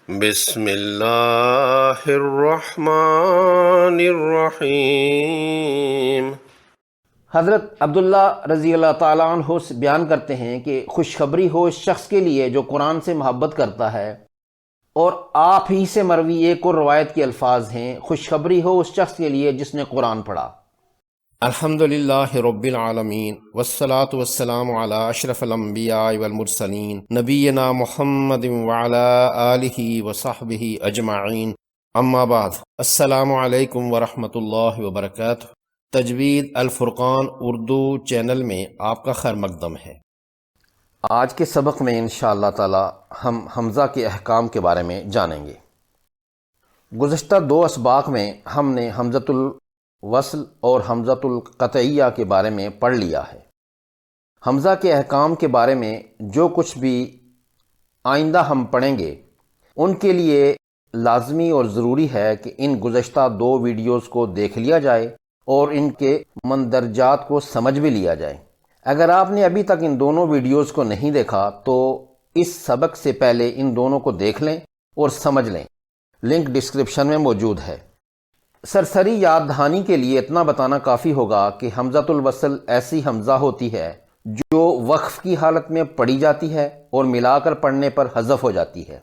بسم اللہ الرحمن الرحیم۔ حضرت عبداللہ رضی اللہ تعالیٰ عنہ سے بیان کرتے ہیں کہ خوشخبری ہو اس شخص کے لیے جو قرآن سے محبت کرتا ہے، اور آپ ہی سے مروی ایک اور روایت کے الفاظ ہیں، خوشخبری ہو اس شخص کے لیے جس نے قرآن پڑھا۔ الحمدللہ رب العالمین والصلاة والسلام علی اشرف الانبیاء والمرسلین نبینا محمد وعلی آلہ وصحبہ اجمعین، اما بعد، السلام علیکم ورحمۃ اللہ وبرکاتہ۔ تجوید الفرقان اردو چینل میں آپ کا خیر مقدم ہے۔ آج کے سبق میں انشاءاللہ تعالی ہم حمزہ کے احکام کے بارے میں جانیں گے۔ گزشتہ دو اسباق میں ہم نے حمزۃ الوصل اور حمزۃ القطعیہ کے بارے میں پڑھ لیا ہے۔ حمزہ کے احکام کے بارے میں جو کچھ بھی آئندہ ہم پڑھیں گے ان کے لیے لازمی اور ضروری ہے کہ ان گزشتہ دو ویڈیوز کو دیکھ لیا جائے اور ان کے مندرجات کو سمجھ بھی لیا جائے۔ اگر آپ نے ابھی تک ان دونوں ویڈیوز کو نہیں دیکھا تو اس سبق سے پہلے ان دونوں کو دیکھ لیں اور سمجھ لیں، لنک ڈسکرپشن میں موجود ہے۔ سرسری یاد دہانی کے لیے اتنا بتانا کافی ہوگا کہ حمزۃ الوصل ایسی حمزہ ہوتی ہے جو وقف کی حالت میں پڑھی جاتی ہے اور ملا کر پڑھنے پر حذف ہو جاتی ہے،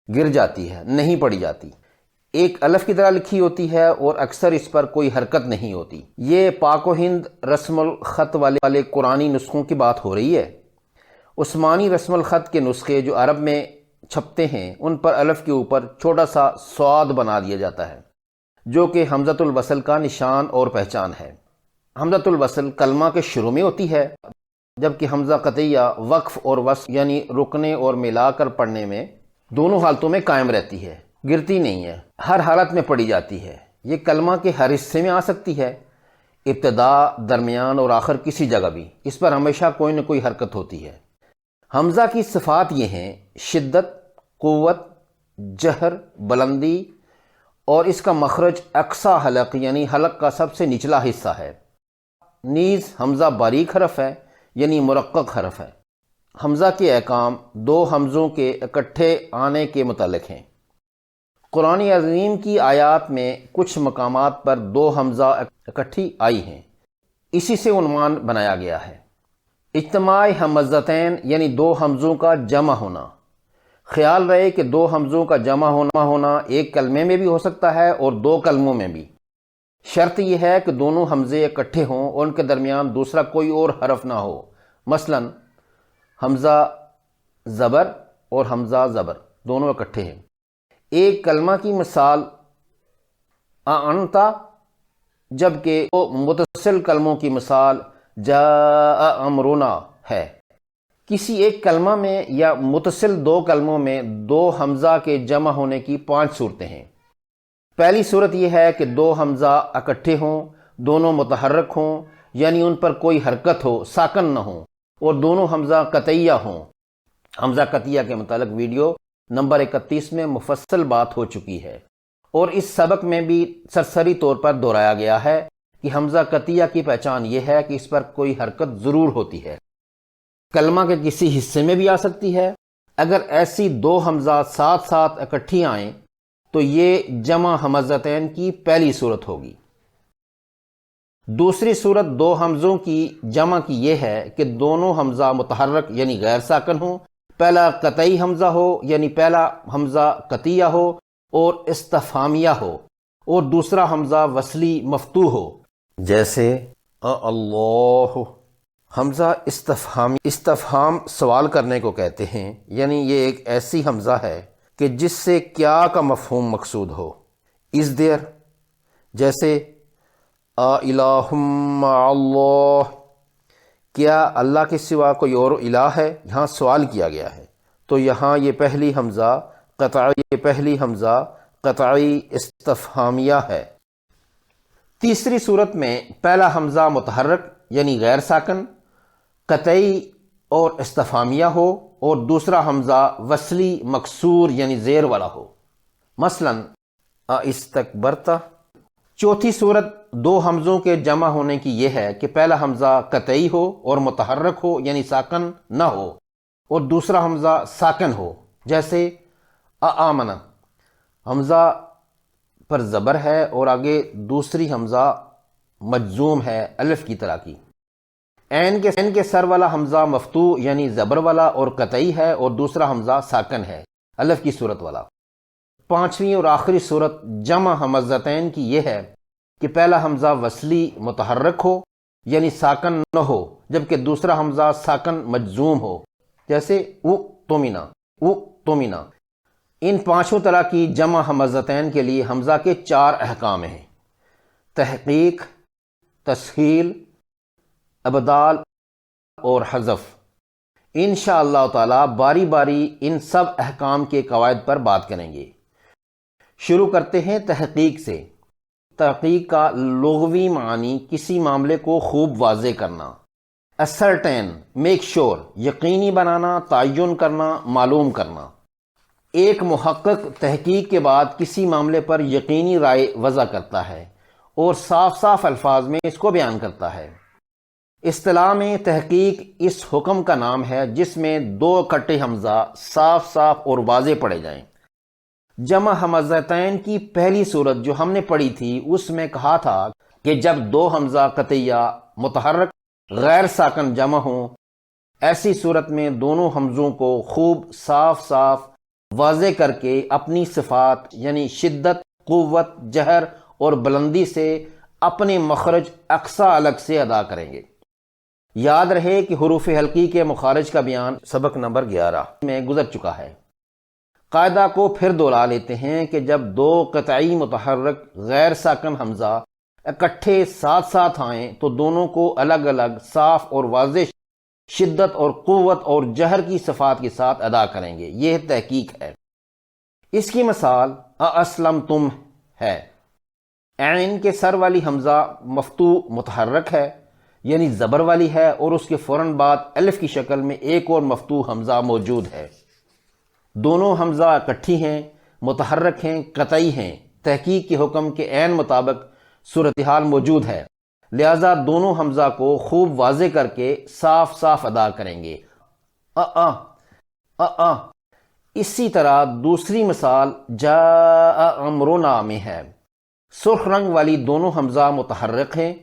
گر جاتی ہے، نہیں پڑھی جاتی، ایک الف کی طرح لکھی ہوتی ہے اور اکثر اس پر کوئی حرکت نہیں ہوتی۔ یہ پاک و ہند رسم الخط والے قرآنی نسخوں کی بات ہو رہی ہے۔ عثمانی رسم الخط کے نسخے جو عرب میں چھپتے ہیں ان پر الف کے اوپر چھوٹا سا صاد بنا دیا جاتا ہے جو کہ حمزۃ الوصل کا نشان اور پہچان ہے۔ حمزۃ الوصل کلمہ کے شروع میں ہوتی ہے، جبکہ حمزہ قطعیہ وقف اور وصل یعنی رکنے اور ملا کر پڑھنے میں دونوں حالتوں میں قائم رہتی ہے، گرتی نہیں ہے، ہر حالت میں پڑھی جاتی ہے۔ یہ کلمہ کے ہر حصے میں آ سکتی ہے، ابتدا، درمیان اور آخر کسی جگہ بھی، اس پر ہمیشہ کوئی نہ کوئی حرکت ہوتی ہے۔ حمزہ کی صفات یہ ہیں: شدت، قوت، جہر، بلندی، اور اس کا مخرج اقصی حلق یعنی حلق کا سب سے نچلا حصہ ہے۔ نیز حمزہ باریک حرف ہے یعنی مرقق حرف ہے۔ حمزہ کے احکام دو حمزوں کے اکٹھے آنے کے متعلق ہیں۔ قرآن عظیم کی آیات میں کچھ مقامات پر دو حمزہ اکٹھی آئی ہیں، اسی سے عنوان بنایا گیا ہے۔ اجتماع حمزتین یعنی دو حمزوں کا جمع ہونا۔ خیال رہے کہ دو حمزوں کا جمع ہونا ایک کلمے میں بھی ہو سکتا ہے اور دو کلموں میں بھی۔ شرط یہ ہے کہ دونوں حمزے اکٹھے ہوں اور ان کے درمیان دوسرا کوئی اور حرف نہ ہو۔ مثلا حمزہ زبر اور حمزہ زبر دونوں اکٹھے ہیں۔ ایک کلمہ کی مثال اعنتا، جبکہ دو متصل کلموں کی مثال جاء امرنا ہے۔ کسی ایک کلمہ میں یا متصل دو کلموں میں دو حمزہ کے جمع ہونے کی 5 صورتیں ہیں۔ پہلی صورت یہ ہے کہ دو حمزہ اکٹھے ہوں، دونوں متحرک ہوں یعنی ان پر کوئی حرکت ہو، ساکن نہ ہوں، اور دونوں حمزہ قطعیہ ہوں۔ حمزہ قطعیہ کے متعلق ویڈیو نمبر 31 میں مفصل بات ہو چکی ہے، اور اس سبق میں بھی سرسری طور پر دہرایا گیا ہے کہ حمزہ قطعیہ کی پہچان یہ ہے کہ اس پر کوئی حرکت ضرور ہوتی ہے، کلمہ کے کسی حصے میں بھی آ سکتی ہے۔ اگر ایسی دو حمزہ ساتھ ساتھ اکٹھی آئیں تو یہ جمع حمزتین کی پہلی صورت ہوگی۔ دوسری صورت دو حمزوں کی جمع کی یہ ہے کہ دونوں حمزہ متحرک یعنی غیر ساکن ہوں، پہلا قطعی حمزہ ہو یعنی پہلا حمزہ قطعیہ ہو اور استفہامیہ ہو، اور دوسرا حمزہ وصلی مفتوح ہو، جیسے اللہ۔ حمزہ استفہام سوال کرنے کو کہتے ہیں، یعنی یہ ایک ایسی حمزہ ہے کہ جس سے کیا کا مفہوم مقصود ہو۔ از دیر، جیسے الہ مع اللہ، کیا اللہ کے سوا کوئی اور الہ ہے؟ یہاں سوال کیا گیا ہے، تو یہاں یہ پہلی حمزہ قطعی استفہامیہ ہے۔ تیسری صورت میں پہلا حمزہ متحرک یعنی غیر ساکن، قطعی اور استفہامیہ ہو، اور دوسرا حمزہ وصلی مکسور یعنی زیر والا ہو، مثلا استکبرتا۔ چوتھی صورت دو حمزوں کے جمع ہونے کی یہ ہے کہ پہلا حمزہ قطعی ہو اور متحرک ہو یعنی ساکن نہ ہو، اور دوسرا حمزہ ساکن ہو، جیسے آمنا حمزہ پر زبر ہے اور آگے دوسری حمزہ مجزوم ہے الف کی طرح کی. عین کے سر والا حمزہ مفتوح یعنی زبر والا اور قطعی ہے، اور دوسرا حمزہ ساکن ہے الف کی صورت والا. پانچویں اور آخری صورت جمع حمزتین کی یہ ہے کہ پہلا حمزہ وصلی متحرک ہو یعنی ساکن نہ ہو، جبکہ دوسرا حمزہ ساکن مجزوم ہو، جیسے او تومینا او تومینا. ان پانچوں طرح کی جمع حمزتین کے لیے حمزہ کے 4 احکام ہیں: تحقیق، تسہیل، ابدال اور حذف. انشاءاللہ تعالی باری باری ان سب احکام کے قواعد پر بات کریں گے. شروع کرتے ہیں تحقیق سے. تحقیق کا لغوی معنی کسی معاملے کو خوب واضح کرنا، ascertain میک شور یقینی بنانا، تعین کرنا، معلوم کرنا. ایک محقق تحقیق کے بعد کسی معاملے پر یقینی رائے وضع کرتا ہے اور صاف الفاظ میں اس کو بیان کرتا ہے. اصطلاح میں تحقیق اس حکم کا نام ہے جس میں 2 اکٹھے حمزہ صاف اور واضح پڑھے جائیں. جمع حمزتین کی پہلی صورت جو ہم نے پڑھی تھی اس میں کہا تھا کہ جب 2 حمزہ قطعیہ متحرک غیر ساکن جمع ہوں، ایسی صورت میں دونوں حمزوں کو خوب صاف واضح کر کے اپنی صفات یعنی شدت، قوت، جہر اور بلندی سے اپنے مخرج اقصا الگ سے ادا کریں گے. یاد رہے کہ حروف حلقی کے مخارج کا بیان سبق نمبر 11 میں گزر چکا ہے. قاعدہ کو پھر دوہرا لیتے ہیں کہ جب 2 قطعی متحرک غیر ساکن حمزہ اکٹھے ساتھ آئیں تو دونوں کو الگ الگ صاف اور واضح شدت اور قوت اور جہر کی صفات کے ساتھ ادا کریں گے. یہ تحقیق ہے. اس کی مثال اسلمتم ہے. عین کے سر والی حمزہ مفتوح متحرک ہے یعنی زبر والی ہے، اور اس کے فوراً بعد الف کی شکل میں ایک اور مفتوح حمزہ موجود ہے. دونوں حمزہ اکٹھی ہیں، متحرک ہیں، قطعی ہیں. تحقیق کے حکم کے عین مطابق صورتحال موجود ہے، لہذا دونوں حمزہ کو خوب واضح کر کے صاف ادا کریں گے. اسی طرح دوسری مثال جاء امرنا میں ہے. سرخ رنگ والی دونوں حمزہ متحرک ہیں،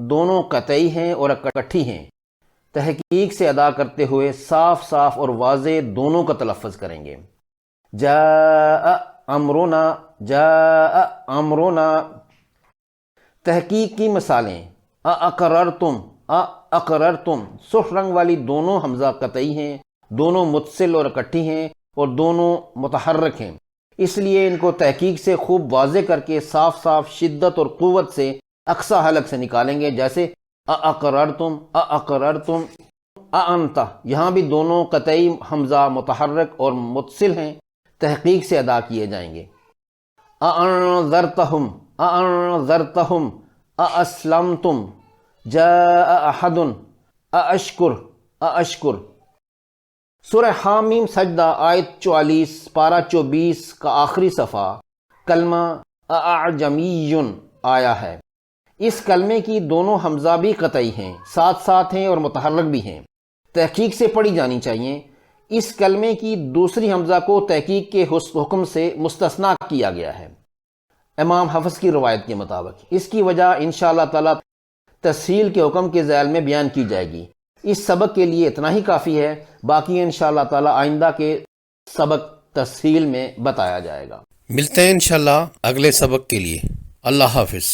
دونوں قطعی ہیں اور اکٹھی ہیں. تحقیق سے ادا کرتے ہوئے صاف اور واضح دونوں کا تلفظ کریں گے. جاء امرنا. تحقیق کی مثالیں اقررتم. سرخ رنگ والی دونوں حمزہ قطعی ہیں، دونوں متصل اور اکٹھی ہیں اور دونوں متحرک ہیں، اس لیے ان کو تحقیق سے خوب واضح کر کے صاف شدت اور قوت سے اقصا حلق سے نکالیں گے، جیسے اقررتم انت. یہاں بھی دونوں قطعی حمزہ متحرک اور متصل ہیں، تحقیق سے ادا کیے جائیں گے. انذرتہم اسلمتم جاء احد اشکر. سورہ حامیم سجدہ آیت 44 پارہ 24 کا آخری صفحہ کلمہ اعجمی آیا ہے. اس کلمے کی دونوں حمزہ بھی قطعی ہیں، ساتھ ہیں اور متحرک بھی ہیں، تحقیق سے پڑھی جانی چاہیے. اس کلمے کی دوسری حمزہ کو تحقیق کے حکم سے مستثنا کیا گیا ہے امام حفظ کی روایت کے مطابق. اس کی وجہ انشاءاللہ تعالی تسہیل کے حکم کے ذیل میں بیان کی جائے گی. اس سبق کے لیے اتنا ہی کافی ہے، باقی انشاءاللہ تعالی آئندہ کے سبق تسہیل میں بتایا جائے گا. ملتے ہیں انشاءاللہ اگلے سبق کے لیے. اللہ حافظ.